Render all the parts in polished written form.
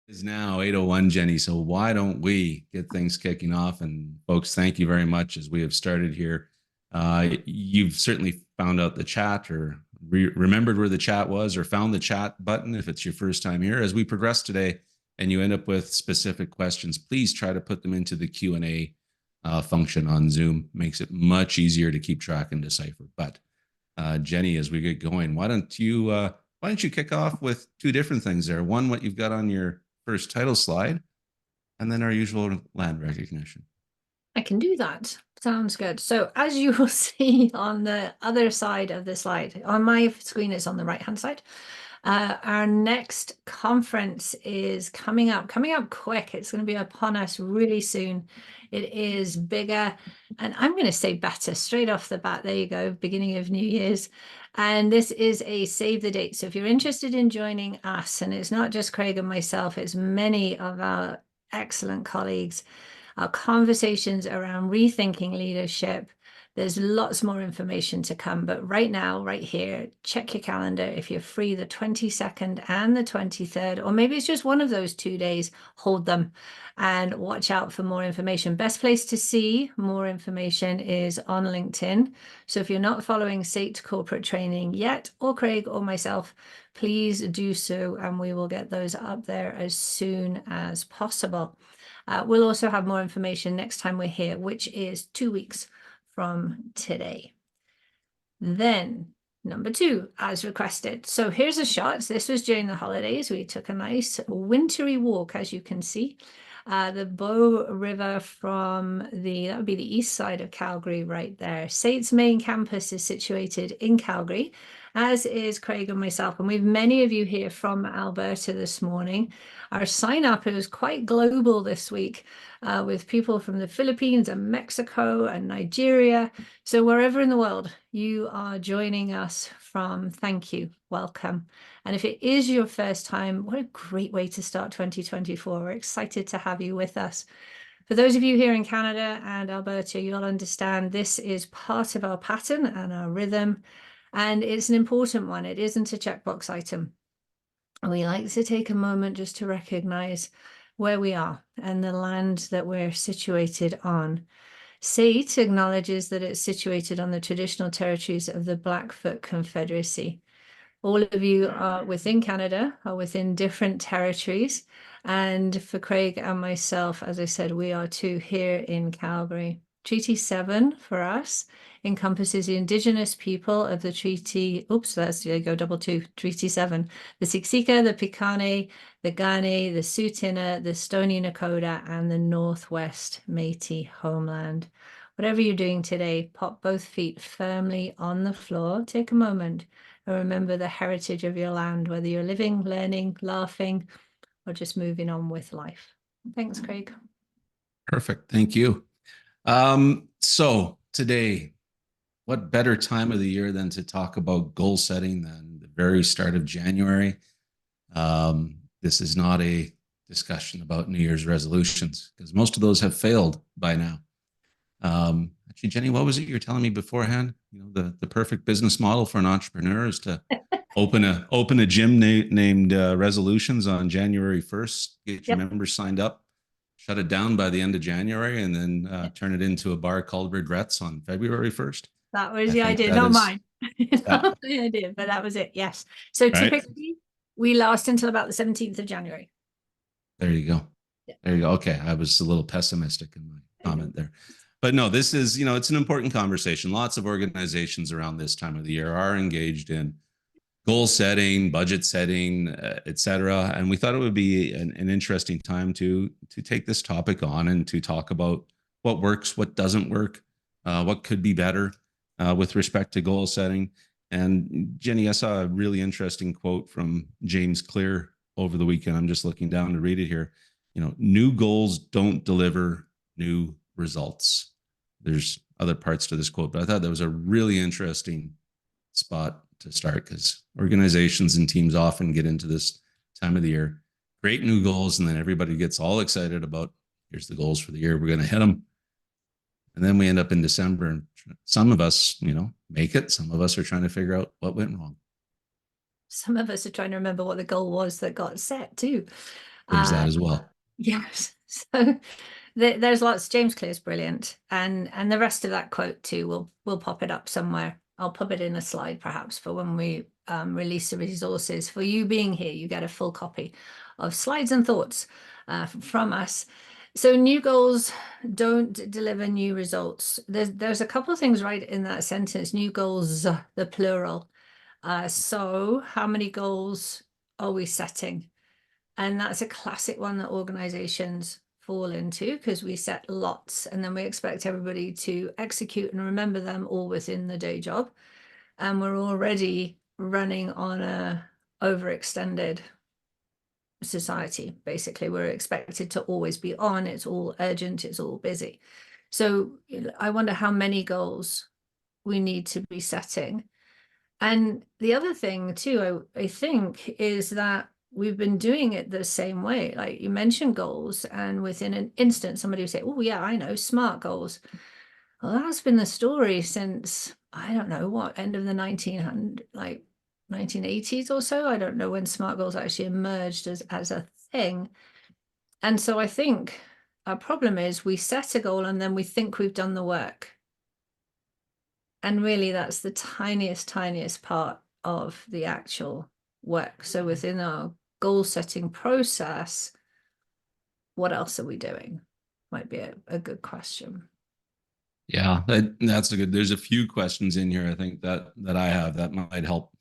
Is now 8:01, Jenny. So why don't we get things kicking off? And folks, thank you very much as we have started here. You've certainly found out the chat or remembered where the chat was or found the chat button if it's your first time here. As we progress today and you end up with specific questions, please try to put them into the Q&A function on Zoom. Makes it much easier to keep track and decipher. But Jenny, as we get going, why don't you kick off with two different things there? One, what you've got on your first title slide, and then our usual land recognition. I can do that. Sounds good. So as you will see on the other side of the slide, on my screen, it's on the right-hand side. Our next conference is coming up quick. It's going to be upon us really soon. It is bigger, and I'm going to say better straight off the bat. There you go, beginning of New Year's. And this is a save the date. So if you're interested in joining us, and it's not just Craig and myself, it's many of our excellent colleagues, our conversations around rethinking leadership. There's lots more information to come, but right now, right here, check your calendar. If you're free the 22nd and the 23rd, or maybe it's just one of those 2 days, hold them and watch out for more information. Best place to see more information is on LinkedIn. So if you're not following SAIT Corporate Training yet, or Craig or myself, please do so, and we will get those up there as soon as possible. We'll also have more information next time we're here, which is 2 weeks from today. Then number 2, as requested. So here's a shot. This was during the holidays. We took a nice wintry walk, as you can see. The Bow River from that would be the east side of Calgary right there. SAIT's main campus is situated in Calgary, as is Craig and myself. And we have many of you here from Alberta this morning. Our sign up is quite global this week, with people from the Philippines and Mexico and Nigeria. So wherever in the world you are joining us from, thank you, welcome. And if it is your first time, what a great way to start 2024. We're excited to have you with us. For those of you here in Canada and Alberta, you'll understand this is part of our pattern and our rhythm, and it's an important one. It isn't a checkbox item. We like to take a moment just to recognize where we are and the land that we're situated on. SAIT acknowledges that it's situated on the traditional territories of the Blackfoot Confederacy. All of you are within Canada, are within different territories. And for Craig and myself, as I said, we are too here in Calgary. Treaty 7 for us encompasses the Indigenous people of the treaty. Oops, there you go, double two. Treaty 7. The Siksika, the Piikani, the Kainai, the Tsuut'ina, the Stoney Nakoda, and the Northwest Métis homeland. Whatever you're doing today, pop both feet firmly on the floor. Take a moment and remember the heritage of your land, whether you're living, learning, laughing, or just moving on with life. Thanks, Craig. Perfect. Thank you. So today, what better time of the year than to talk about goal setting than the very start of January? This is not a discussion about New Year's resolutions because most of those have failed by now. Actually, Jenny, what was it you were telling me beforehand? You know, the perfect business model for an entrepreneur is to open a gym named Resolutions on January 1st, get your members signed up, shut it down by the end of January, and then turn it into a bar called Regrets on February 1st. That was the idea, not mine. Not the idea, but that was it. Yes. So typically we last until about the 17th of January. There you go. There you go. Okay. I was a little pessimistic in my comment there. But no, this is, it's an important conversation. Lots of organizations around this time of the year are engaged in goal setting, budget setting, et cetera. And we thought it would be an interesting time to take this topic on and to talk about what works, what doesn't work, what could be better with respect to goal setting. And Jenny, I saw a really interesting quote from James Clear over the weekend. I'm just looking down to read it here. New goals don't deliver new results. There's other parts to this quote, but I thought that was a really interesting spot to start because organizations and teams often get into this time of the year, great new goals, and then everybody gets all excited about, here's the goals for the year, we're going to hit them. And then we end up in December, and some of us, make it. Some of us are trying to figure out what went wrong. Some of us are trying to remember what the goal was that got set too. There's that as well. Yes. So there's lots. James Clear's brilliant, and the rest of that quote too. We'll pop it up somewhere. I'll pop it in a slide perhaps for when we release the resources. For you being here, you get a full copy of slides and thoughts from us. So new goals don't deliver new results. There's a couple of things right in that sentence. New goals, the plural. So how many goals are we setting? And that's a classic one that organizations fall into, because we set lots and then we expect everybody to execute and remember them all within the day job. And we're already running on a overextended society. Basically, we're expected to always be on. It's all urgent. It's all busy. So I wonder how many goals we need to be setting. And the other thing too, I think, is that we've been doing it the same way. Like you mentioned goals, and within an instant, somebody would say, oh yeah, I know, SMART goals. Well, that's been the story since, I don't know what, end of the 1980s or so. I don't know when SMART goals actually emerged as a thing. And so I think our problem is we set a goal and then we think we've done the work. And really, that's the tiniest part of the actual work. So within our goal setting process, what else are we doing? Might be a good question. Yeah, that's a good. There's a few questions in here, I think, that I have that might help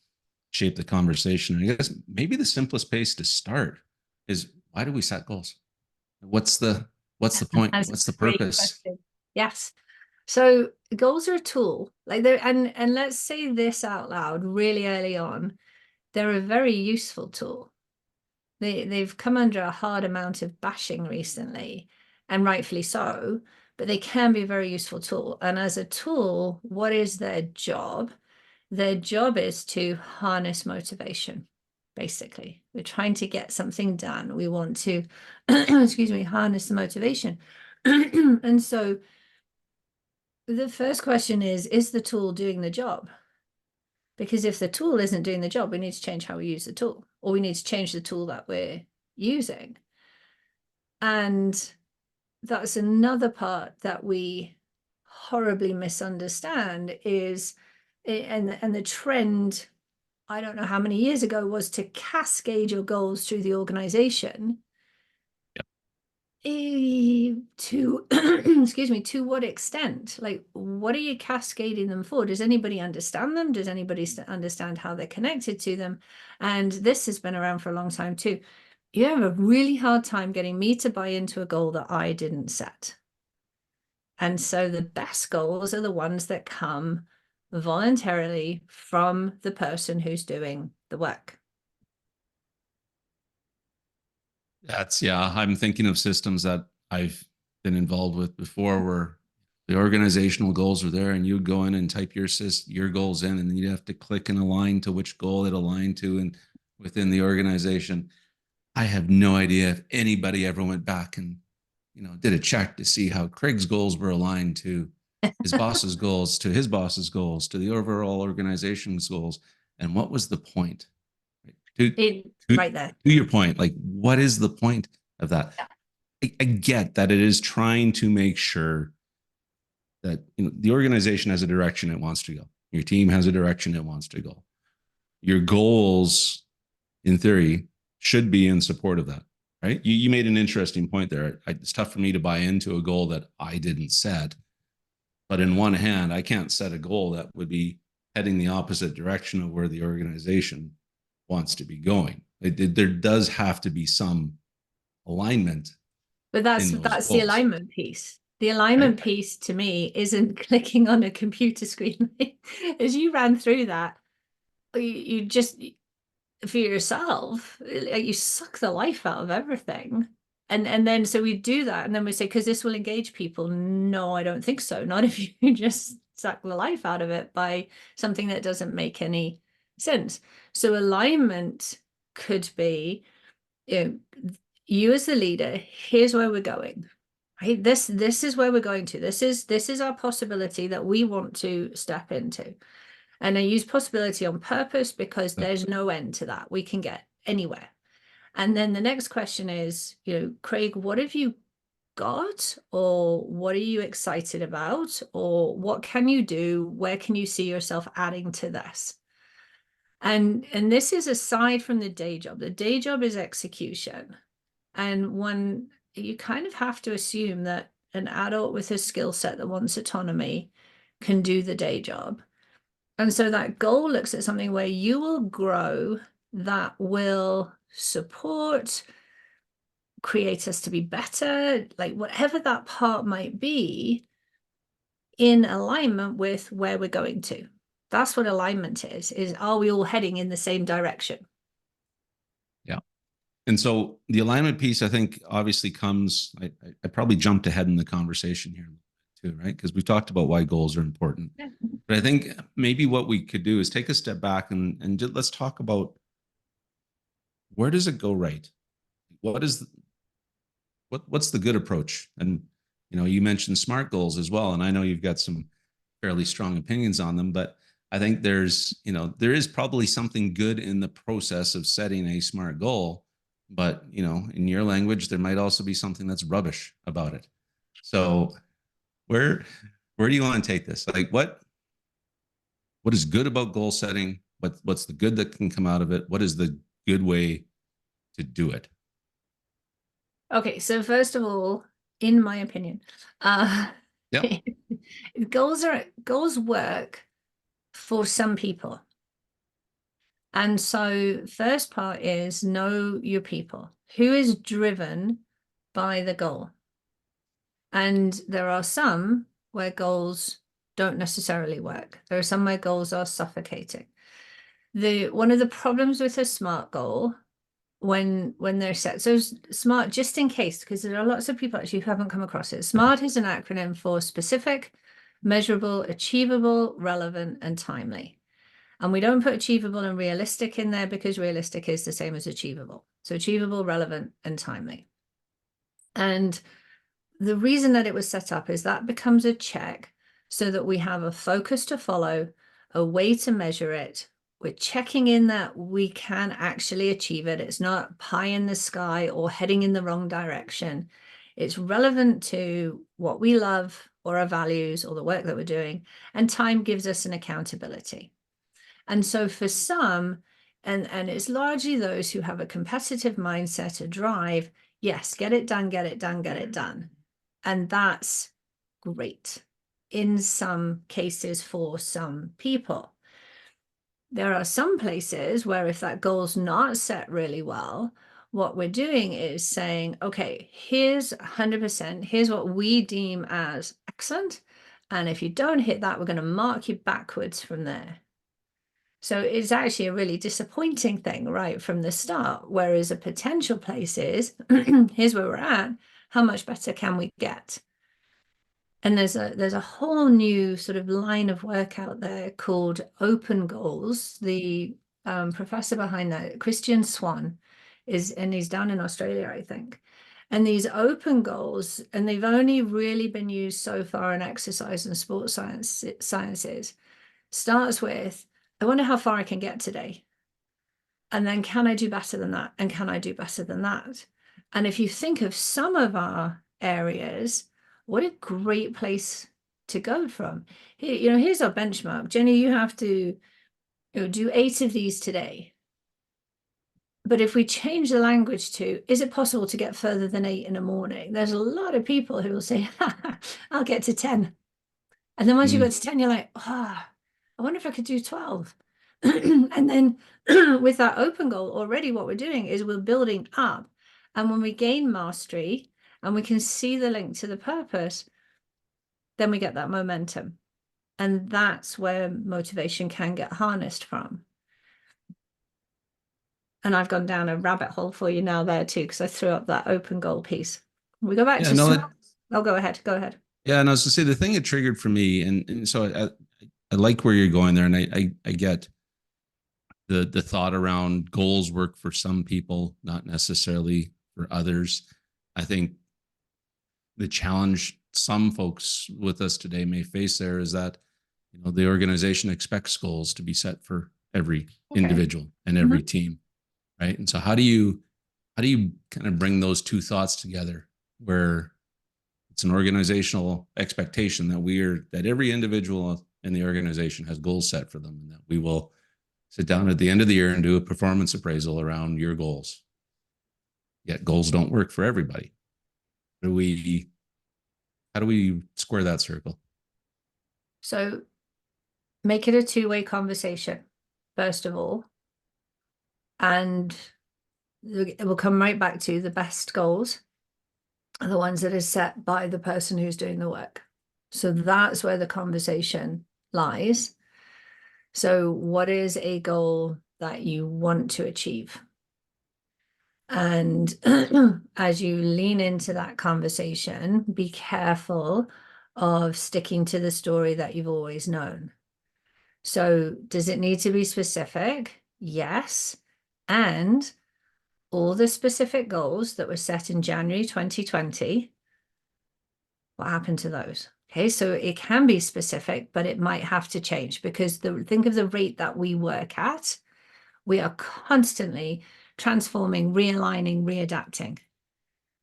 shape the conversation. I guess maybe the simplest place to start is, why do we set goals? What's the point? What's the purpose? Yes. So goals are a tool, like they're, and let's say this out loud really early on. They're a very useful tool. They've come under a hard amount of bashing recently, and rightfully so, but they can be a very useful tool. And as a tool, what is their job? Their job is to harness motivation. Basically, we're trying to get something done. We want to, excuse me, harness the motivation. And so the first question is the tool doing the job? Because if the tool isn't doing the job, we need to change how we use the tool, or we need to change the tool that we're using. And that's another part that we horribly misunderstand is, and the trend, I don't know how many years ago, was to cascade your goals through the organization. To excuse me, to what extent? Like, what are you cascading them for? Does anybody understand them? Does anybody understand how they're connected to them? And this has been around for a long time too. You have a really hard time getting me to buy into a goal that I didn't set. And so the best goals are the ones that come voluntarily from the person who's doing the work. I'm thinking of systems that I've been involved with before, where the organizational goals are there and you go in and type your goals in, and then you have to click and align to which goal it aligned to and within the organization. I have no idea if anybody ever went back and did a check to see how Craig's goals were aligned to his boss's goals, to his boss's goals, to the overall organization's goals, and what was the point? Right there. To your point, like, what is the point of that? Yeah. I get that it is trying to make sure that the organization has a direction it wants to go. Your team has a direction it wants to go. Your goals, in theory, should be in support of that, right? You made an interesting point there. It's tough for me to buy into a goal that I didn't set. But in one hand, I can't set a goal that would be heading the opposite direction of where the organization wants to be going. There does have to be some alignment. But that's the alignment piece. The alignment piece to me isn't clicking on a computer screen. As you ran through that, you just, for yourself, you suck the life out of everything. And then so we do that, and then we say, because this will engage people. No, I don't think so. Not if you just suck the life out of it by something that doesn't make any sense. So alignment could be, you as the leader, here's where we're going, right? This is where we're going to. This is our possibility that we want to step into. And I use possibility on purpose because there's no end to that. We can get anywhere. And then the next question is, Craig, what have you got, or what are you excited about, or what can you do? Where can you see yourself adding to this? And this is aside from the day job. The day job is execution. And when you kind of have to assume that an adult with a skill set that wants autonomy can do the day job. And so that goal looks at something where you will grow, that will support, create us to be better, like whatever that part might be, in alignment with where we're going to. That's what alignment is are we all heading in the same direction? Yeah. And so the alignment piece, I think, obviously comes, I probably jumped ahead in the conversation here too, right? Because we've talked about why goals are important. Yeah. But I think maybe what we could do is take a step back and just, let's talk about, where does it go right? What's the good approach? And, you mentioned SMART goals as well. And I know you've got some fairly strong opinions on them, but I think there is probably something good in the process of setting a SMART goal, but, in your language, there might also be something that's rubbish about it. So where do you want to take this? Like what is good about goal setting? What's the good that can come out of it? What is the good way to do it? Okay, so first of all, in my opinion, yep. goals work for some people. And so first part is know your people. Who is driven by the goal? And there are some where goals don't necessarily work. There are some where goals are suffocating. One of the problems with a SMART goal when they're set, so SMART, just in case, because there are lots of people actually who haven't come across it. SMART is an acronym for specific, measurable, achievable, relevant, and timely. And we don't put achievable and realistic in there because realistic is the same as achievable. So achievable, relevant, and timely. And the reason that it was set up is that becomes a check so that we have a focus to follow, a way to measure it. We're checking in that we can actually achieve it. It's not pie in the sky or heading in the wrong direction. It's relevant to what we love or our values or the work that we're doing. And time gives us an accountability. And so for some, and it's largely those who have a competitive mindset, a drive, yes, get it done, get it done, get it done. And that's great in some cases for some people. There are some places where if that goal's not set really well, what we're doing is saying, okay, here's 100%, here's what we deem as excellent. And if you don't hit that, we're going to mark you backwards from there. So it's actually a really disappointing thing right from the start, whereas a potential place is, here's where we're at, how much better can we get? And there's a whole new sort of line of work out there called Open Goals. The professor behind that, Christian Swan, and he's down in Australia, I think. And these open goals, and they've only really been used so far in exercise and sports sciences, starts with, I wonder how far I can get today. And then can I do better than that? And can I do better than that? And if you think of some of our areas, what a great place to go from. Here, here's our benchmark. Jenny, you have to do 8 of these today. But if we change the language to, is it possible to get further than 8 in a morning? There's a lot of people who will say, I'll get to 10. And then once you got to 10, you're like, I wonder if I could do 12. And then with that open goal, already what we're doing is we're building up. And when we gain mastery and we can see the link to the purpose, then we get that momentum. And that's where motivation can get harnessed from. And I've gone down a rabbit hole for you now there too, because I threw up that open goal piece. We go back to go ahead. Yeah, and I was to say the thing it triggered for me, and so I like where you're going there, and I get the thought around goals work for some people, not necessarily for others. I think the challenge some folks with us today may face there is that the organization expects goals to be set for every individual and every team, right? And so how do you how do you kind of bring those two thoughts together where it's an organizational expectation that every individual in the organization has goals set for them, and that we will sit down at the end of the year and do a performance appraisal around your goals. Yet goals don't work for everybody. How do we square that circle? So make it a two-way conversation, first of all. And it will come right back to the best goals are the ones that are set by the person who's doing the work. So that's where the conversation lies. So what is a goal that you want to achieve? And as you lean into that conversation, be careful of sticking to the story that you've always known. So does it need to be specific? Yes. And all the specific goals that were set in January 2020, what happened to those? Okay, so it can be specific, but it might have to change because think of the rate that we work at. We are constantly transforming, realigning, readapting.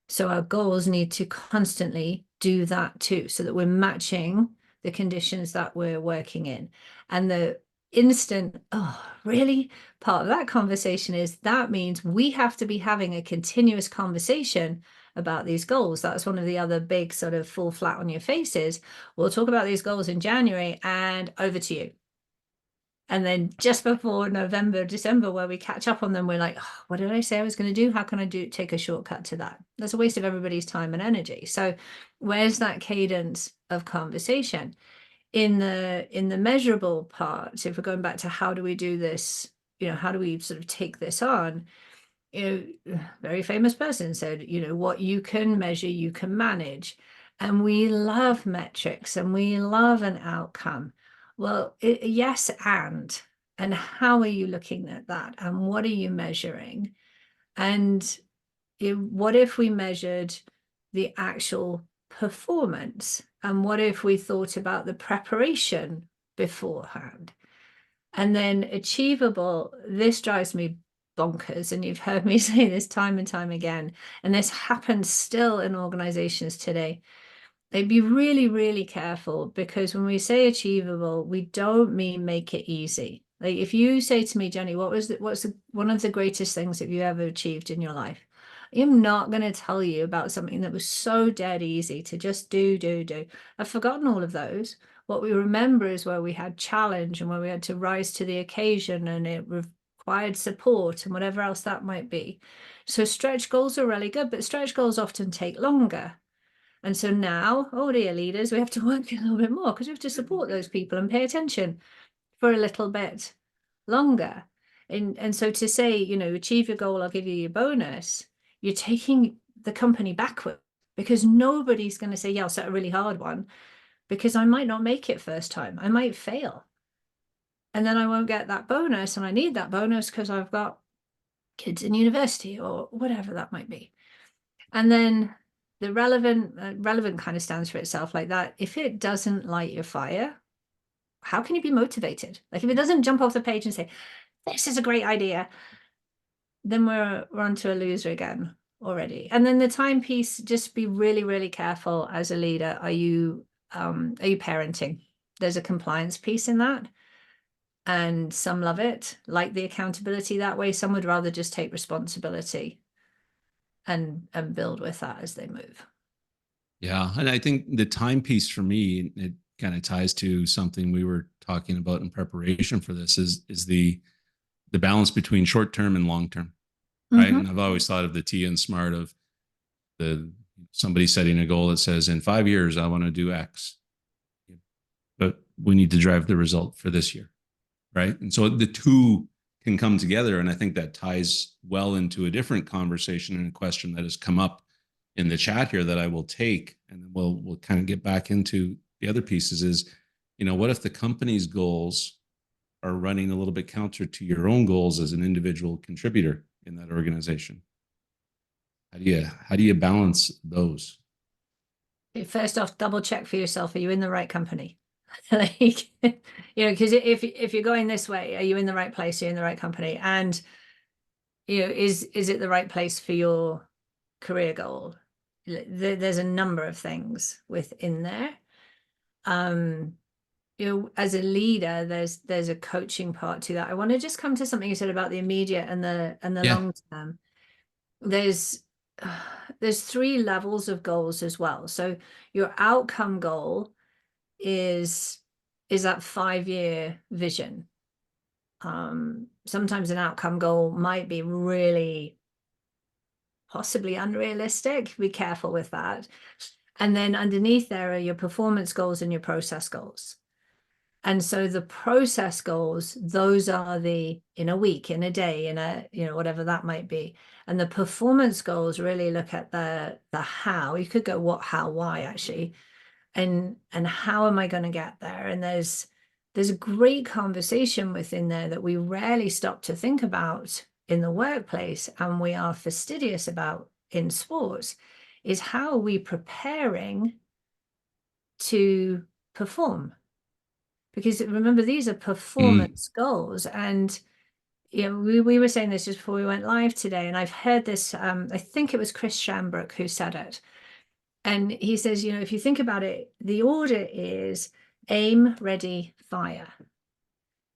So our goals need to constantly do that too, so that we're matching the conditions that we're working in. And the instant, oh, really? Part of that conversation is that means we have to be having a continuous conversation about these goals. That's one of the other big sort of fall flat on your faces. We'll talk about these goals in January and over to you. And then just before November, December, where we catch up on them, we're like, oh, what did I say I was going to do? How can I take a shortcut to that? That's a waste of everybody's time and energy. So where's that cadence of conversation? In the measurable part, if we're going back to how do we do this, how do we sort of take this on? Very famous person said, what you can measure, you can manage. And we love metrics and we love an outcome. Well, yes, and how are you looking at that? And what are you measuring? And what if we measured the actual performance? And what if we thought about the preparation beforehand? And then achievable, this drives me bonkers. And you've heard me say this time and time again. And this happens still in organizations today. They'd be really, really careful, because when we say achievable, we don't mean make it easy. Like if you say to me, Jenny, what's one of the greatest things that you ever achieved in your life? I'm not going to tell you about something that was so dead easy to just do. I've forgotten all of those. What we remember is where we had challenge and where we had to rise to the occasion and it required support and whatever else that might be. So stretch goals are really good, but stretch goals often take longer. And so now, oh dear leaders, we have to work a little bit more because we have to support those people and pay attention for a little bit longer. And so to say, achieve your goal, I'll give you your bonus, you're taking the company backward, because nobody's going to say, yeah, I'll set a really hard one, because I might not make it first time. I might fail. And then I won't get that bonus. And I need that bonus because I've got kids in university or whatever that might be. And then the relevant kind of stands for itself like that. If it doesn't light your fire, how can you be motivated? Like if it doesn't jump off the page and say, this is a great idea, then we're on to a loser again already. And then the time piece, just be really, really careful as a leader. Are you parenting? There's a compliance piece in that. And some love it, like the accountability that way. Some would rather just take responsibility and build with that as they move. Yeah. And I think the time piece for me, it kind of ties to something we were talking about in preparation for this, is the balance between short-term and long-term. Right. Mm-hmm. And I've always thought of the T and SMART of somebody setting a goal that says in 5 years, I want to do X, but we need to drive the result for this year. Right. And so the two can come together. And I think that ties well into a different conversation and a question that has come up in the chat here that I will take, and we'll kind of get back into the other pieces is, what if the company's goals are running a little bit counter to your own goals as an individual contributor in that organization? How do you balance those? First off, double check for yourself. Are you in the right company? Like, because if you're going this way, are you in the right place? Are you in the right company? And is it the right place for your career goal? There's a number of things within there. As a leader, there's a coaching part to that. I want to just come to something you said about the immediate and the Yeah. long term. There's 3 levels of goals as well. So your outcome goal is that 5-year vision. Sometimes an outcome goal might be really possibly unrealistic. Be careful with that. And then underneath there are your performance goals and your process goals. And so the process goals, those are the in a week, in a day, in a, whatever that might be. And the performance goals really look at the how. You could go what, how, why, actually. And how am I going to get there? And there's a great conversation within there that we rarely stop to think about in the workplace, and we are fastidious about in sports, is how are we preparing to perform? Because remember, these are performance goals. And we were saying this just before we went live today, and I've heard this, I think it was Chris Shambrook who said it. And he says, if you think about it, the order is aim, ready, fire.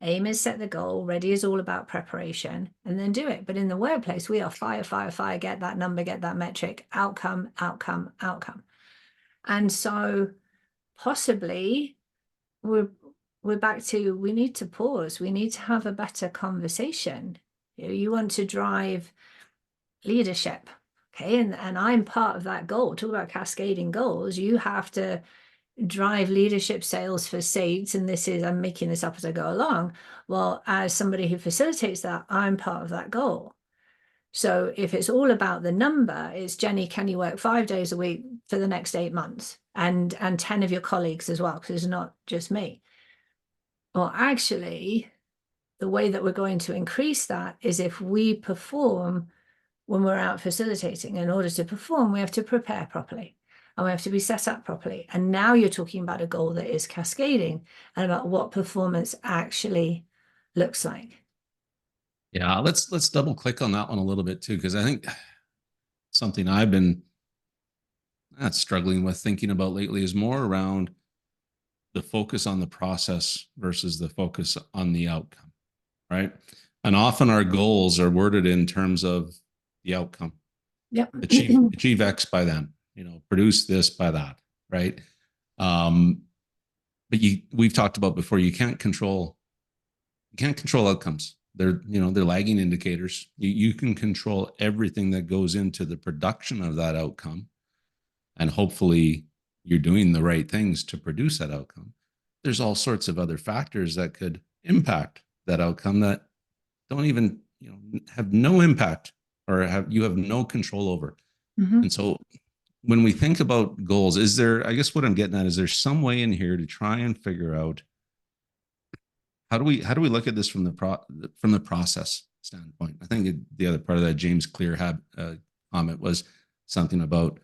Aim is set the goal, ready is all about preparation, and then do it. But in the workplace, we are fire, fire, fire, get that number, get that metric, outcome, outcome, outcome. And so possibly we're back to, we need to pause. We need to have a better conversation. You want to drive leadership. Okay. And I'm part of that goal. Talk about cascading goals. You have to drive leadership sales for seats. And this is, I'm making this up as I go along. Well, as somebody who facilitates that, I'm part of that goal. So if it's all about the number, it's Jenny, can you work 5 days a week for the next 8 months? And 10 of your colleagues as well, because it's not just me. Well, actually, the way that we're going to increase that is if we perform when we're out facilitating. In order to perform, we have to prepare properly and we have to be set up properly. And now you're talking about a goal that is cascading and about what performance actually looks like. Yeah, let's double click on that one a little bit too, because I think something I've been struggling with thinking about lately is more around the focus on the process versus the focus on the outcome, right? And often our goals are worded in terms of the outcome. Yep. Achieve X by then, produce this by that, right? But we've talked about before, you can't control outcomes. They're lagging indicators. You can control everything that goes into the production of that outcome. And hopefully you're doing the right things to produce that outcome. There's all sorts of other factors that could impact that outcome that don't even, have no impact or you have no control over. Mm-hmm. And so when we think about goals, I guess what I'm getting at is there some way in here to try and figure out how do we look at this from the process standpoint? I think the other part of that James Clear comment was something about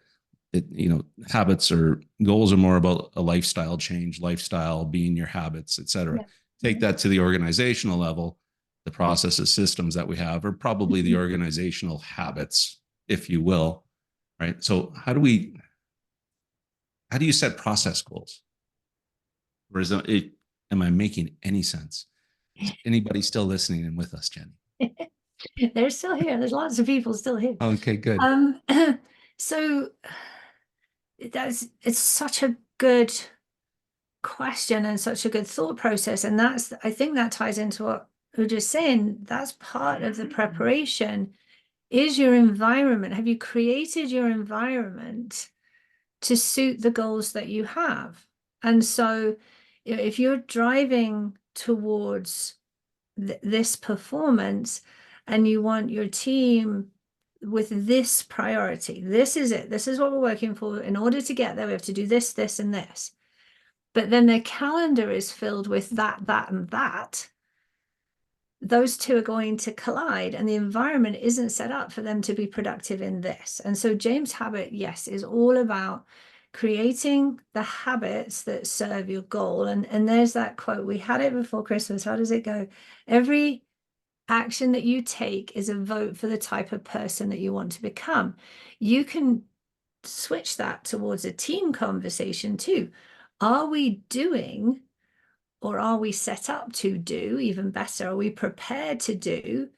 it, habits or goals are more about a lifestyle change, lifestyle being your habits, et cetera. Yeah. Take that to the organizational level. The processes, systems that we have are probably the organizational habits, if you will, right? So how do you set process goals? Or am I making any sense? Is anybody still listening and with us, Jenny? They're still here. There's lots of people still here. Okay, good. So it's such a good question and such a good thought process. And I think that ties into what we're just saying. That's part of the preparation is your environment. Have you created your environment to suit the goals that you have? And so if you're driving towards this performance and you want your team with this priority, this is it, this is what we're working for. In order to get there, we have to do this, this, and this. But then their calendar is filled with that, and that. Those two are going to collide, and the environment isn't set up for them to be productive in this. And so James Habit, yes, is all about creating the habits that serve your goal. And there's that quote, we had it before Christmas. How does it go? Every action that you take is a vote for the type of person that you want to become. You can switch that towards a team conversation too. Are we doing, or are we set up to do, even better, are we prepared to do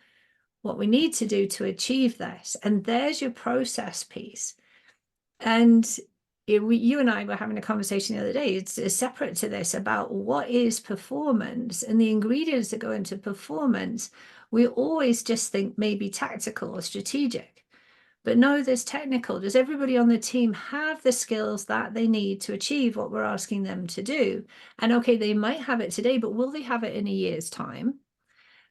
what we need to do to achieve this? And there's your process piece. And you and I were having a conversation the other day, it's separate to this, about what is performance and the ingredients that go into performance. We always just think maybe tactical or strategic, but no, there's technical. Does everybody on the team have the skills that they need to achieve what we're asking them to do? And okay, they might have it today, but will they have it in a year's time?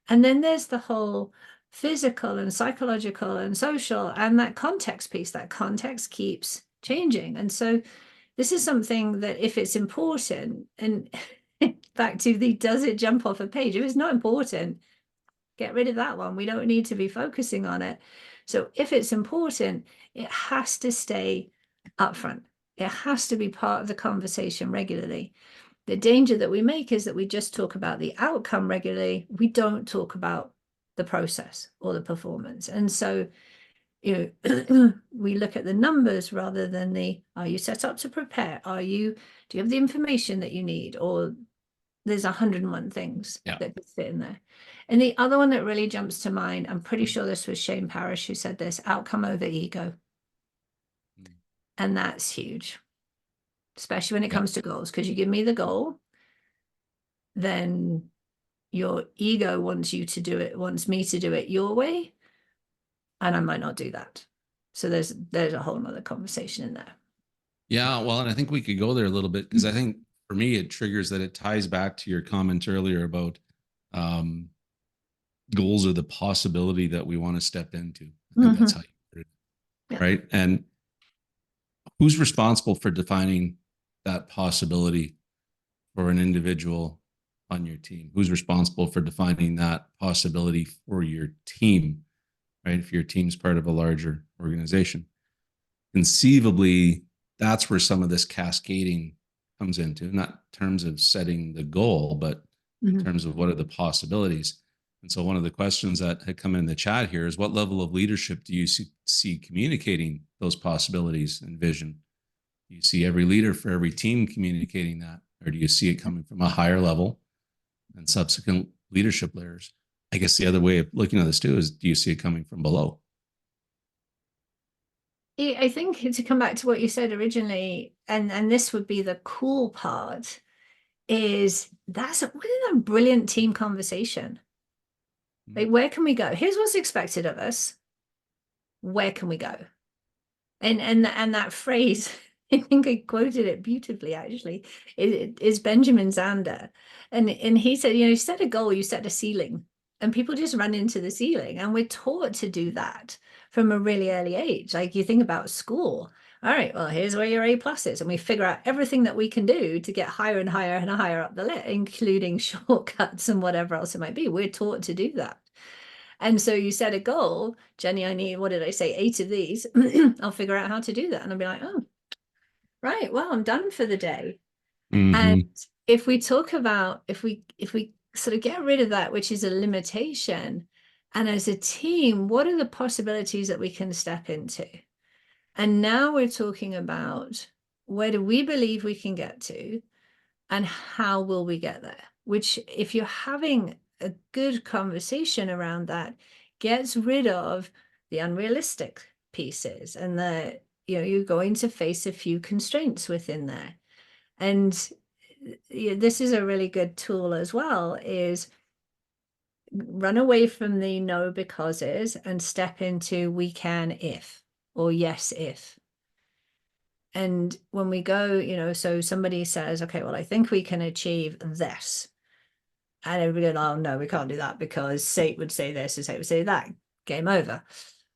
And then there's the whole physical and psychological and social, and that context piece. That context keeps changing. And so this is something that, if it's important, and back to the, does it jump off a page? If it's not important, get rid of that one. We don't need to be focusing on it. So if it's important, it has to stay upfront. It has to be part of the conversation regularly. The danger that we make is that we just talk about the outcome regularly. We don't talk about the process or the performance. And so, you know, we look at the numbers rather than the, are you set up to prepare? Do you have the information that you need? Or there's 101 things that could fit in there. And the other one that really jumps to mind, I'm pretty sure this was Shane Parrish who said this: outcome over ego. And that's huge, especially when it comes to goals, because you give me the goal, then your ego wants you to do it, wants me to do it your way, and I might not do that. So there's a whole nother conversation in there. Yeah, well, and I think we could go there a little bit, because I think for me it triggers that, it ties back to your comment earlier about goals are the possibility that we want to step into. I think that's how you put it, right? And who's responsible for defining that possibility for an individual on your team? Who's responsible for defining that possibility for your team, right? If your team's part of a larger organization, conceivably, that's where some of this cascading comes into, not in terms of setting the goal, but in terms of what are the possibilities. And so one of the questions that had come in the chat here is, what level of leadership do you see communicating those possibilities and vision? Do you see every leader for every team communicating that? Or do you see it coming from a higher level and subsequent leadership layers? I guess the other way of looking at this too is, do you see it coming from below? I think, to come back to what you said originally, and this would be the cool part, is what is a brilliant team conversation. Like, where can we go? Here's what's expected of us. Where can we go? And that phrase, I think I quoted it beautifully, actually. It is Benjamin Zander. And he said, you set a goal, you set a ceiling, and people just run into the ceiling. And we're taught to do that from a really early age. Like, you think about school. All right, well, here's where your A+ is. And we figure out everything that we can do to get higher and higher and higher up the list, including shortcuts and whatever else it might be. We're taught to do that. And so you set a goal, Jenny, I need, what did I say, 8 of these. I'll figure out how to do that. And I'll be like, oh, right, well, I'm done for the day. And if we talk about, if we sort of get rid of that, which is a limitation, and as a team, what are the possibilities that we can step into? And now we're talking about, where do we believe we can get to, and how will we get there? Which, if you're having a good conversation around that, gets rid of the unrealistic pieces, and the, you're going to face a few constraints within there. And this is a really good tool as well, is run away from the no becauses and step into we can if, or yes if. And when we go, so somebody says, okay, well, I think we can achieve this. And everybody goes, oh, no, we can't do that because SATE would say this and SATE would say that. Game over.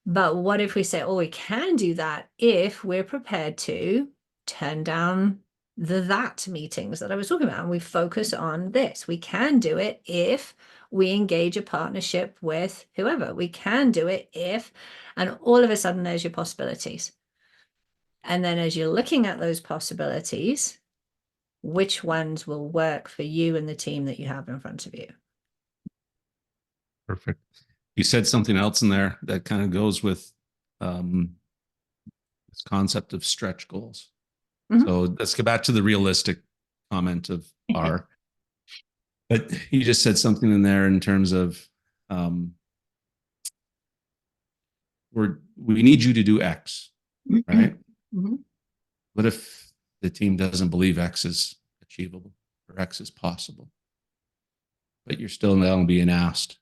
But what if we say, oh, we can do that if we're prepared to turn down the that meetings that I was talking about, and we focus on this. We can do it if we engage a partnership with whoever. We can do it if, and all of a sudden there's your possibilities. And then as you're looking at those possibilities, which ones will work for you and the team that you have in front of you? Perfect. You said something else in there that kind of goes with this concept of stretch goals. Mhm. So let's get back to the realistic comment of R. But you just said something in there in terms of we need you to do X, right? Mhm. What if the team doesn't believe X is achievable or X is possible, but you're still now being asked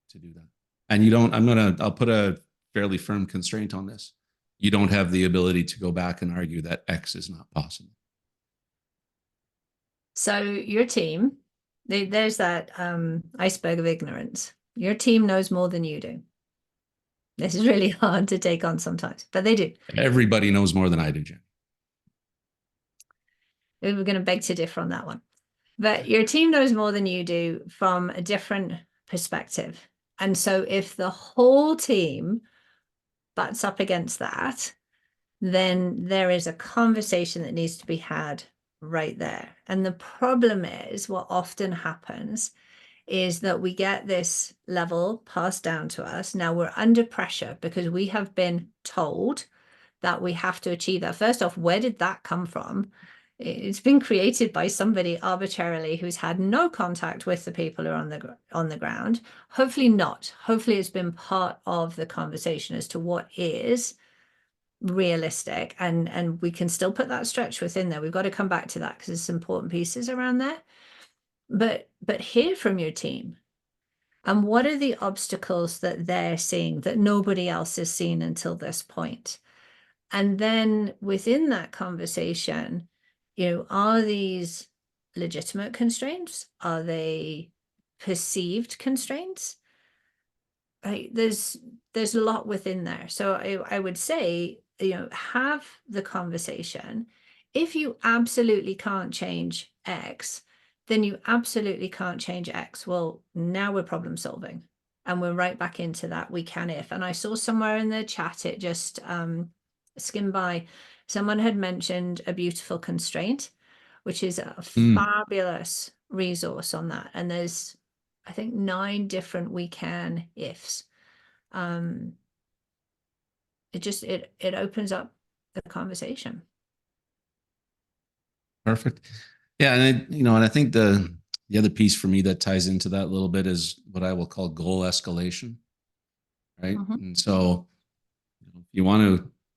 to do that? And you don't, I'll put a fairly firm constraint on this. You don't have the ability to go back and argue that X is not possible. So your team, there's that iceberg of ignorance. Your team knows more than you do. This is really hard to take on sometimes, but they do. Everybody knows more than I do, Jen. We're going to beg to differ on that one. But your team knows more than you do from a different perspective. And so if the whole team butts up against that, then there is a conversation that needs to be had right there. And the problem is, what often happens is that we get this level passed down to us. Now we're under pressure because we have been told that we have to achieve that. First off, where did that come from? It's been created by somebody arbitrarily who's had no contact with the people who are on the ground. Hopefully not. Hopefully it's been part of the conversation as to what is realistic, and we can still put that stretch within there. We've got to come back to that because there's some important pieces around there. But hear from your team. And what are the obstacles that they're seeing that nobody else has seen until this point? And then within that conversation, are these legitimate constraints? Are they perceived constraints? Right? There's a lot within there. So I would say, have the conversation. If you absolutely can't change X, then you absolutely can't change X. Well, now we're problem solving. And we're right back into that we can if. And I saw somewhere in the chat, it just skimmed by, someone had mentioned a beautiful constraint, which is a fabulous resource on that. And there's, I think, 9 different we can ifs. It opens up the conversation. Perfect. Yeah, and I think the other piece for me that ties into that a little bit is what I will call goal escalation, right? Mhm. And so,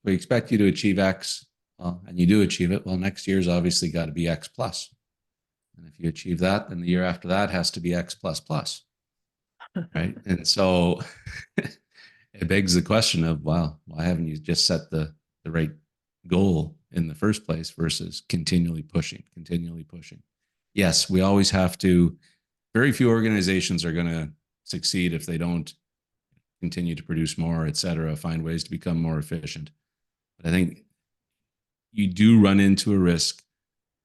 we expect you to achieve X, and you do achieve it. Well, next year's obviously got to be X plus, and if you achieve that, then the year after that has to be X plus plus, right? And so, it begs the question of, wow, why haven't you just set the right goal in the first place versus continually pushing? Yes, we always have to. Very few organizations are going to succeed if they don't continue to produce more, et cetera, find ways to become more efficient. But I think you do run into a risk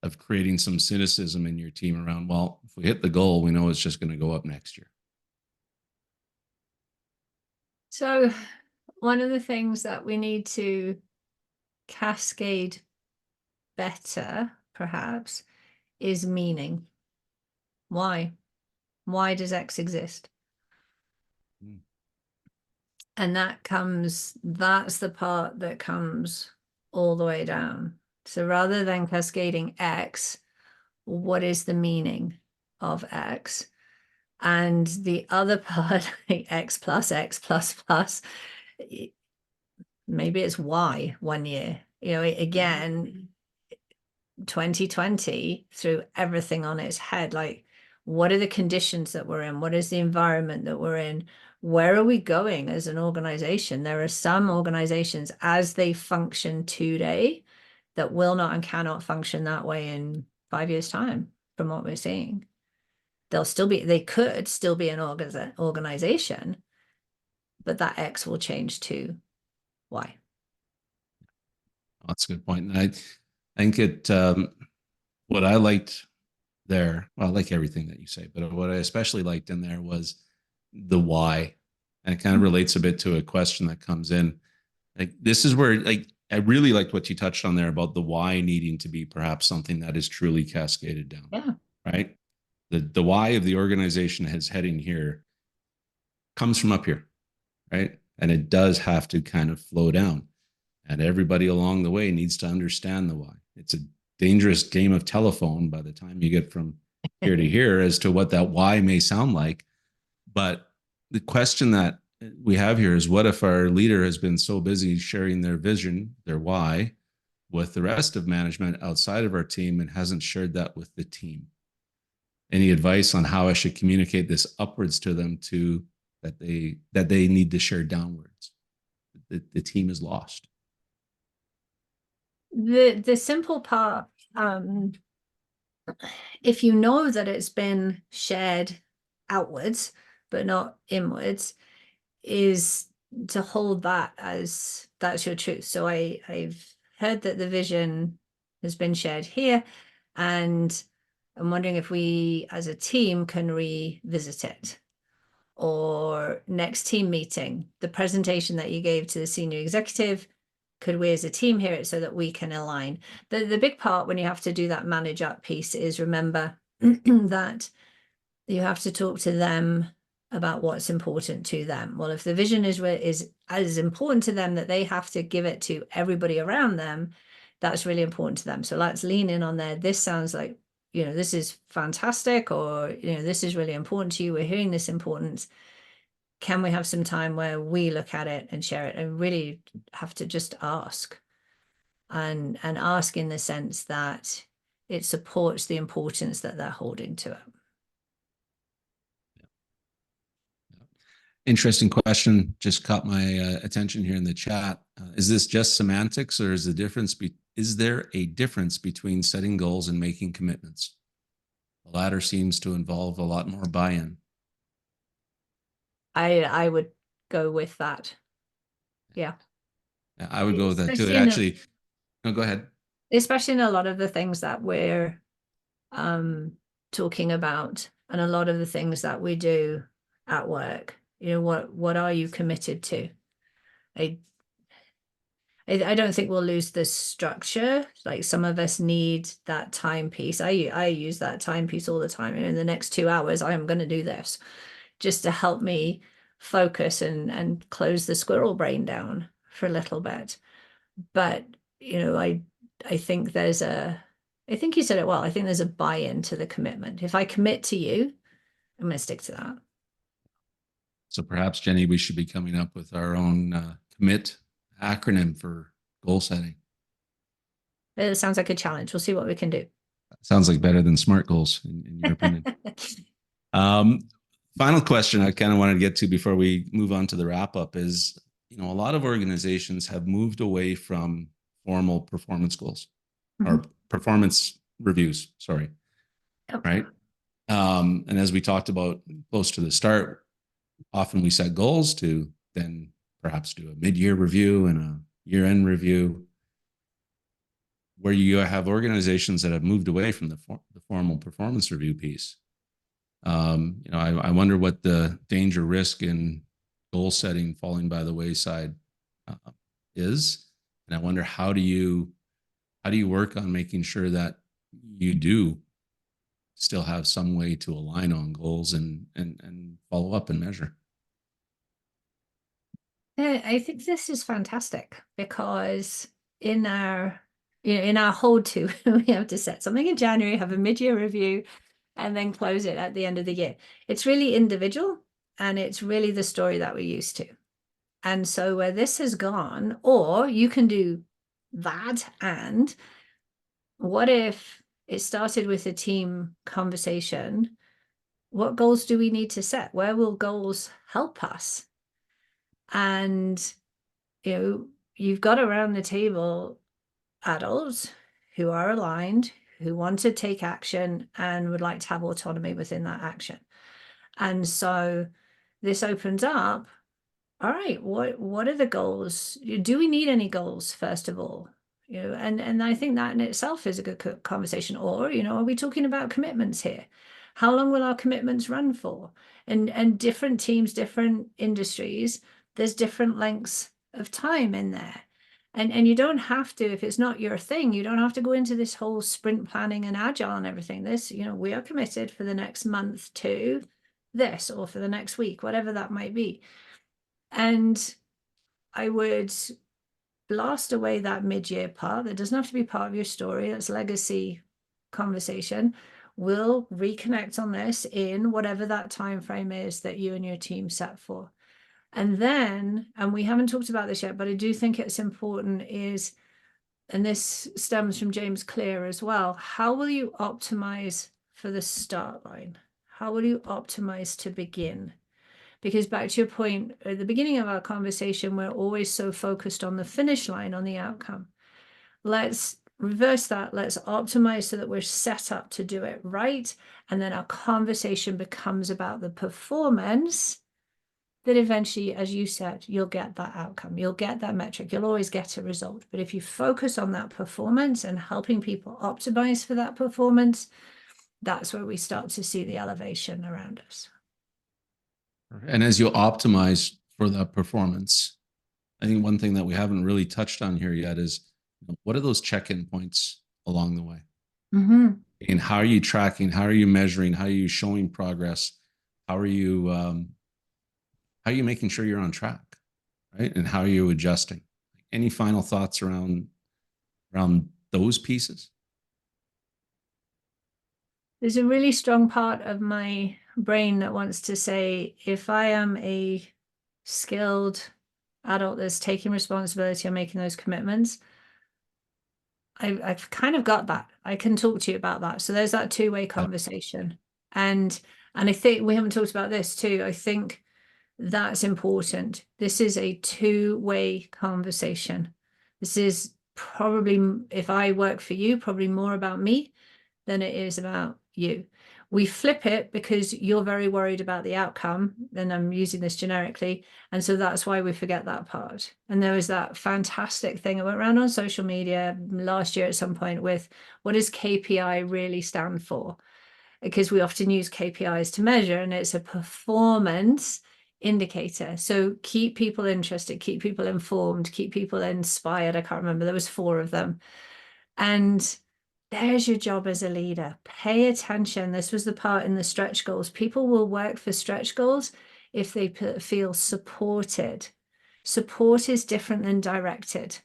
of creating some cynicism in your team around, well, if we hit the goal, we know it's just going to go up next year. So one of the things that we need to cascade better, perhaps, is meaning. Why? Why does X exist? And that's the part that comes all the way down. So rather than cascading X, what is the meaning of X? And the other part, like X plus, maybe it's Y one year. Again, 2020 threw everything on its head. Like, what are the conditions that we're in? What is the environment that we're in? Where are we going as an organization? There are some organizations as they function today that will not and cannot function that way in 5 years' time, from what we're seeing. They could still be an organization, but that X will change to Y. That's a good point. And I think what I liked there, well, I like everything that you say, but what I especially liked in there was the why. And it kind of relates a bit to a question that comes in. Like, this is where, like, I really liked what you touched on there about the why needing to be perhaps something that is truly cascaded down. Yeah. Right. The why of the organization is heading here comes from up here, right? And it does have to kind of flow down. And everybody along the way needs to understand the why. It's a dangerous game of telephone by the time you get from here to here as to what that why may sound like. But the question that we have here is, what if our leader has been so busy sharing their vision, their why, with the rest of management outside of our team and hasn't shared that with the team? Any advice on how I should communicate this upwards to them to that they need to share downwards? The team is lost. The simple part, if you know that it's been shared outwards but not inwards, is to hold that as that's your truth. So I've heard that the vision has been shared here, and I'm wondering if we as a team can revisit it. Or next team meeting, the presentation that you gave to the senior executive, could we as a team hear it so that we can align? The big part when you have to do that manage up piece is remember that you have to talk to them about what's important to them. Well, if the vision is as important to them that they have to give it to everybody around them, that's really important to them. So let's lean in on there. This sounds like, this is fantastic, or, this is really important to you. We're hearing this importance. Can we have some time where we look at it and share it, and really have to just ask and ask in the sense that it supports the importance that they're holding to it. Interesting question. Just caught my attention here in the chat. Is this just semantics, or is there a difference between setting goals and making commitments? The latter seems to involve a lot more buy-in. I would go with that. Yeah. I would go with that too. It actually, no, go ahead. Especially in a lot of the things that we're talking about, and a lot of the things that we do at work. What are you committed to? I don't think we'll lose the structure. Like, some of us need that timepiece. I use that timepiece all the time. In the next 2 hours, I am going to do this, just to help me focus and close the squirrel brain down for a little bit. But I think I think you said it well. I think there's a buy-in to the commitment. If I commit to you, I'm going to stick to that. So perhaps, Jenny, we should be coming up with our own commit acronym for goal setting. It sounds like a challenge. We'll see what we can do. Sounds like better than SMART goals, in your opinion. Final question I kind of wanted to get to before we move on to the wrap up is, a lot of organizations have moved away from formal performance goals or performance reviews, sorry. Yep. Right. And as we talked about close to the start, often we set goals to then perhaps do a mid-year review and a year-end review, where you have organizations that have moved away from the formal performance review piece. I wonder what the danger risk in goal setting falling by the wayside is, and I wonder how do you work on making sure that you do still have some way to align on goals and follow up and measure. I think this is fantastic, because in our hold to, we have to set something in January, have a mid-year review, and then close it at the end of the year. It's really individual, and it's really the story that we're used to. And so where this has gone, or you can do that, and what if it started with a team conversation? What goals do we need to set? Where will goals help us? And you've got around the table adults who are aligned, who want to take action and would like to have autonomy within that action. And so this opens up, all right, what are the goals? Do we need any goals, first of all? And I think that in itself is a good conversation. Or, are we talking about commitments here? How long will our commitments run for? And different teams, different industries, there's different lengths of time in there. And you don't have to, if it's not your thing, you don't have to go into this whole sprint planning and agile and everything. We are committed for the next month to this, or for the next week, whatever that might be. And I would blast away that mid-year part. That doesn't have to be part of your story. That's legacy conversation. We'll reconnect on this in whatever that time frame is that you and your team set for. And then, and we haven't talked about this yet, but I do think it's important is, and this stems from James Clear as well, how will you optimize for the start line? How will you optimize to begin? Because back to your point at the beginning of our conversation, we're always so focused on the finish line, on the outcome. Let's reverse that. Let's optimize so that we're set up to do it right. And then our conversation becomes about the performance that eventually, as you said, you'll get that outcome. You'll get that metric. You'll always get a result. But if you focus on that performance and helping people optimize for that performance, that's where we start to see the elevation around us. And as you optimize for that performance, I think one thing that we haven't really touched on here yet is, what are those check-in points along the way? Mm-hmm. And how are you tracking? How are you measuring? How are you showing progress? How are you making sure you're on track, right? And how are you adjusting? Any final thoughts around those pieces? There's a really strong part of my brain that wants to say, if I am a skilled adult that's taking responsibility and making those commitments, I've kind of got that. I can talk to you about that. So there's that two-way conversation. And I think we haven't talked about this too. I think that's important. This is a two-way conversation. This is probably, if I work for you, probably more about me than it is about you. We flip it because you're very worried about the outcome, and I'm using this generically, and so that's why we forget that part. And there was that fantastic thing I went around on social media last year at some point with, what does KPI really stand for? Because we often use KPIs to measure, and it's a performance indicator. So keep people interested, keep people informed, keep people inspired. I can't remember, there was 4 of them. And there's your job as a leader. Pay attention. This was the part in the stretch goals. People will work for stretch goals if they feel supported. Support is different than directed,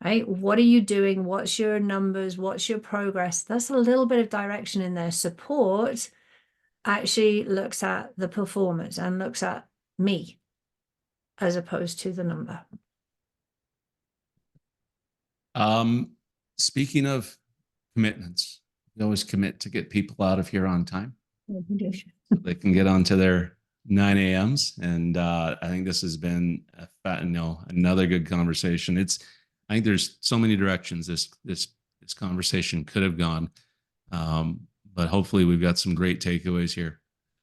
right? What are you doing? What's your numbers? What's your progress? That's a little bit of direction in there. Support actually looks at the performance and looks at me as opposed to the number. Speaking of commitments, we always commit to get people out of here on time. So they can get onto their 9 a.m.s. And I think this has been another good conversation. I think there's so many directions this conversation could have gone. But hopefully we've got some great takeaways here.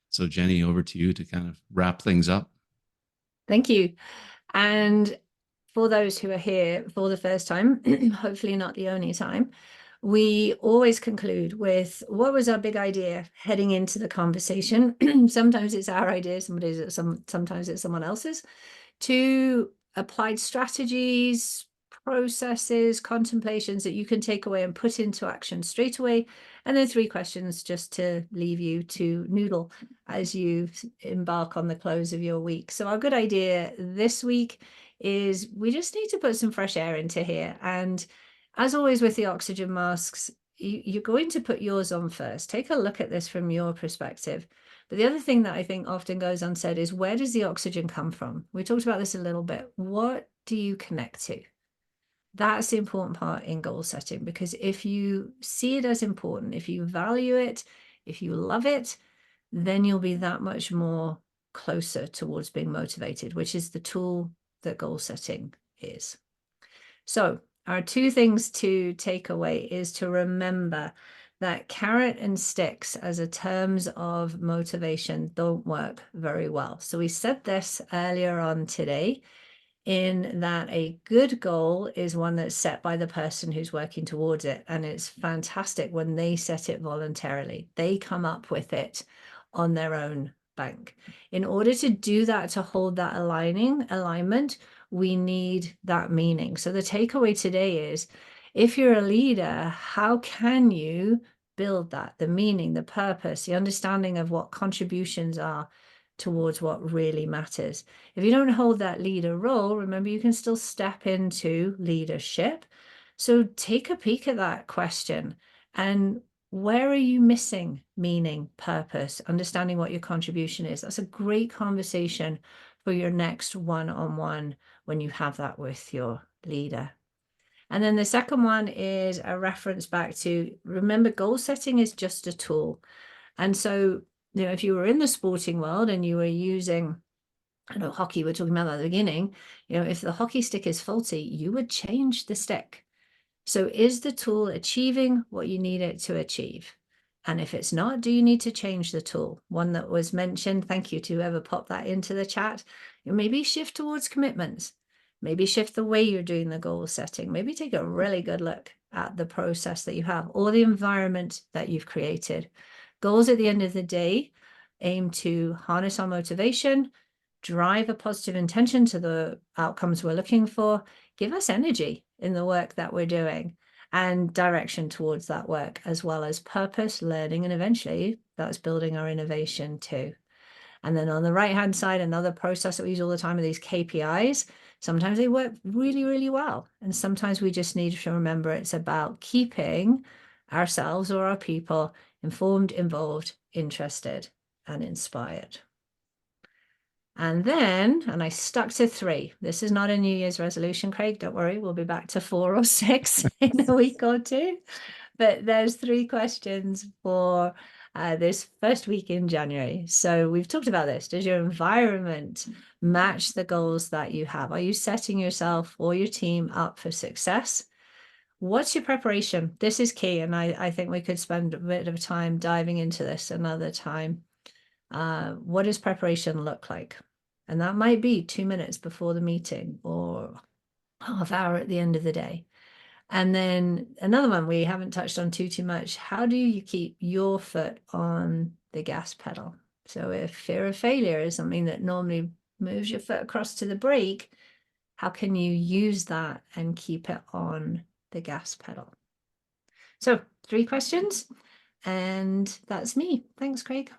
So Jenny, over to you to kind of wrap things up. Thank you. And for those who are here for the first time, hopefully not the only time, we always conclude with, what was our big idea heading into the conversation? Sometimes it's our idea, sometimes it's someone else's. 2 applied strategies, processes, contemplations that you can take away and put into action straight away. And then 3 questions just to leave you to noodle as you embark on the close of your week. So our good idea this week is, we just need to put some fresh air into here. And as always with the oxygen masks, you're going to put yours on first. Take a look at this from your perspective. But the other thing that I think often goes unsaid is, where does the oxygen come from? We talked about this a little bit. What do you connect to? That's the important part in goal setting, because if you see it as important, if you value it, if you love it, then you'll be that much more closer towards being motivated, which is the tool that goal setting is. So our 2 things to take away is to remember that carrot and sticks as a terms of motivation don't work very well. So we said this earlier on today, in that a good goal is one that's set by the person who's working towards it. And it's fantastic when they set it voluntarily. They come up with it on their own bank. In order to do that, to hold that alignment, we need that meaning. So the takeaway today is, if you're a leader, how can you build that, the meaning, the purpose, the understanding of what contributions are towards what really matters. If you don't hold that leader role, remember, you can still step into leadership. So take a peek at that question, and where are you missing meaning, purpose, understanding what your contribution is? That's a great conversation for your next one-on-one when you have that with your leader. And then the second one is a reference back to, remember, goal setting is just a tool. And so, you know, if you were in the sporting world and you were using, I know hockey, we're talking about that at the beginning, you know, if the hockey stick is faulty, you would change the stick. So is the tool achieving what you need it to achieve? And if it's not, do you need to change the tool? One that was mentioned, thank you to whoever popped that into the chat, maybe shift towards commitments, maybe shift the way you're doing the goal setting, maybe take a really good look at the process that you have or the environment that you've created. Goals at the end of the day aim to harness our motivation, drive a positive intention to the outcomes we're looking for, give us energy in the work that we're doing and direction towards that work, as well as purpose, learning, and eventually that's building our innovation too. And then on the right-hand side, another process that we use all the time are these KPIs. Sometimes they work really, really well. And sometimes we just need to remember it's about keeping ourselves or our people informed, involved, interested, and inspired. And then, and I stuck to 3. This is not a New Year's resolution, Craig. Don't worry, we'll be back to 4 or 6 in a week or 2. But there's 3 questions for this first week in January. So we've talked about this. Does your environment match the goals that you have? Are you setting yourself or your team up for success? What's your preparation? This is key. And I think we could spend a bit of time diving into this another time. What does preparation look like? And that might be 2 minutes before the meeting or half hour at the end of the day. And then another one we haven't touched on too much. How do you keep your foot on the gas pedal? So if fear of failure is something that normally moves your foot across to the brake, how can you use that and keep it on the gas pedal? So 3 questions, and that's me. Thanks, Craig.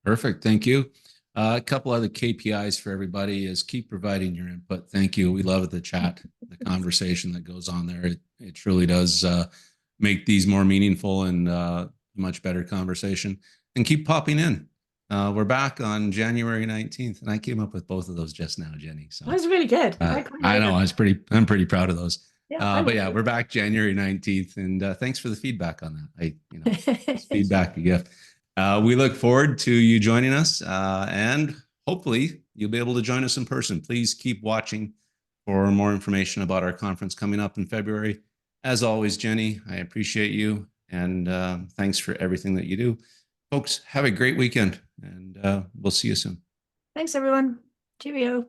Perfect. Thank you. A couple other KPIs for everybody is keep providing your input. Thank you. We love the chat, the conversation that goes on there. It truly does make these more meaningful and much better conversation. And keep popping in. We're back on January 19th, and I came up with both of those just now, Jenny. So that was really good. I know. I'm pretty proud of those. Yeah, but yeah, we're back January 19th, and thanks for the feedback on that. Feedback a gift. We look forward to you joining us, and hopefully you'll be able to join us in person. Please keep watching for more information about our conference coming up in February. As always, Jenny, I appreciate you, and thanks for everything that you do. Folks, have a great weekend, and we'll see you soon. Thanks, everyone. Cheerio.